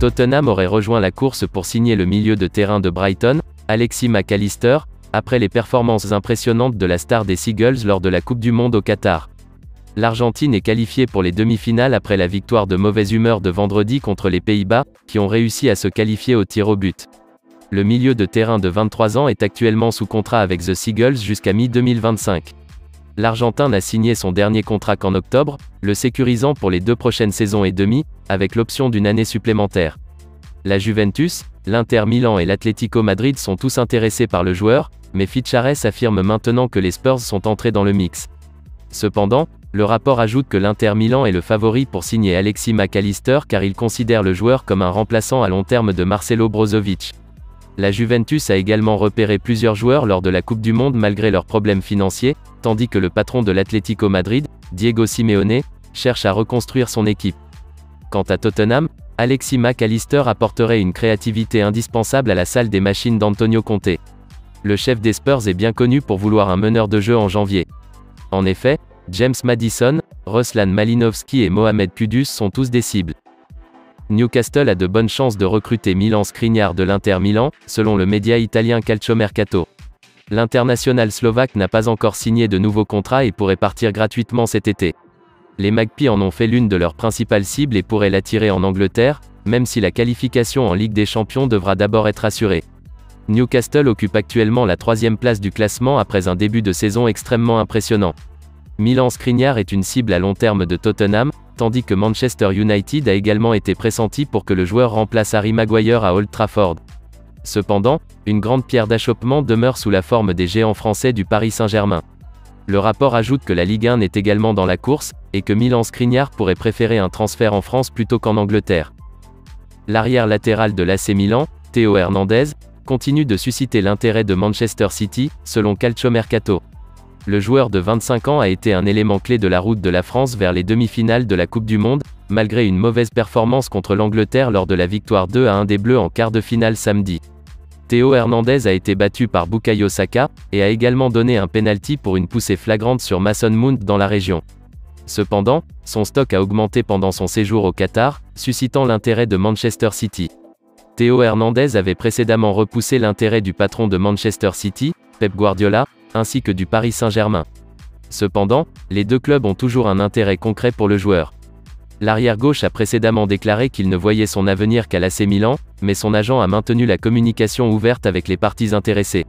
Tottenham aurait rejoint la course pour signer le milieu de terrain de Brighton, Alexis Mac Allister, après les performances impressionnantes de la star des Seagulls lors de la Coupe du Monde au Qatar. L'Argentine est qualifiée pour les demi-finales après la victoire de mauvaise humeur de vendredi contre les Pays-Bas, qui ont réussi à se qualifier au tir au but. Le milieu de terrain de 23 ans est actuellement sous contrat avec The Seagulls jusqu'à mi-2025. L'Argentin n'a signé son dernier contrat qu'en octobre, le sécurisant pour les 2 prochaines saisons et demie, avec l'option d'une année supplémentaire. La Juventus, l'Inter Milan et l'Atlético Madrid sont tous intéressés par le joueur, mais Fichares affirme maintenant que les Spurs sont entrés dans le mix. Cependant, le rapport ajoute que l'Inter Milan est le favori pour signer Alexis Mac Allister car il considère le joueur comme un remplaçant à long terme de Marcelo Brozovic. La Juventus a également repéré plusieurs joueurs lors de la Coupe du Monde malgré leurs problèmes financiers, tandis que le patron de l'Atlético Madrid, Diego Simeone, cherche à reconstruire son équipe. Quant à Tottenham, Alexis Mac Allister apporterait une créativité indispensable à la salle des machines d'Antonio Conte. Le chef des Spurs est bien connu pour vouloir un meneur de jeu en janvier. En effet, James Maddison, Ruslan Malinovski et Mohamed Kudus sont tous des cibles. Newcastle a de bonnes chances de recruter Milan Skriniar de l'Inter Milan, selon le média italien Calciomercato. L'international slovaque n'a pas encore signé de nouveau contrat et pourrait partir gratuitement cet été. Les Magpies en ont fait l'une de leurs principales cibles et pourraient l'attirer en Angleterre, même si la qualification en Ligue des Champions devra d'abord être assurée. Newcastle occupe actuellement la 3e place du classement après un début de saison extrêmement impressionnant. Milan Skriniar est une cible à long terme de Tottenham, tandis que Manchester United a également été pressenti pour que le joueur remplace Harry Maguire à Old Trafford. Cependant, une grande pierre d'achoppement demeure sous la forme des géants français du Paris Saint-Germain. Le rapport ajoute que la Ligue 1 est également dans la course, et que Milan Skriniar pourrait préférer un transfert en France plutôt qu'en Angleterre. L'arrière latéral de l'AC Milan, Théo Hernandez, continue de susciter l'intérêt de Manchester City, selon Calciomercato. Le joueur de 25 ans a été un élément clé de la route de la France vers les demi-finales de la Coupe du Monde, malgré une mauvaise performance contre l'Angleterre lors de la victoire 2-1 des Bleus en quart de finale samedi. Théo Hernandez a été battu par Bukayo Saka, et a également donné un penalty pour une poussée flagrante sur Mason Mount dans la région. Cependant, son stock a augmenté pendant son séjour au Qatar, suscitant l'intérêt de Manchester City. Théo Hernandez avait précédemment repoussé l'intérêt du patron de Manchester City, Pep Guardiola, ainsi que du Paris Saint-Germain. Cependant, les deux clubs ont toujours un intérêt concret pour le joueur. L'arrière-gauche a précédemment déclaré qu'il ne voyait son avenir qu'à l'AC Milan, mais son agent a maintenu la communication ouverte avec les parties intéressées.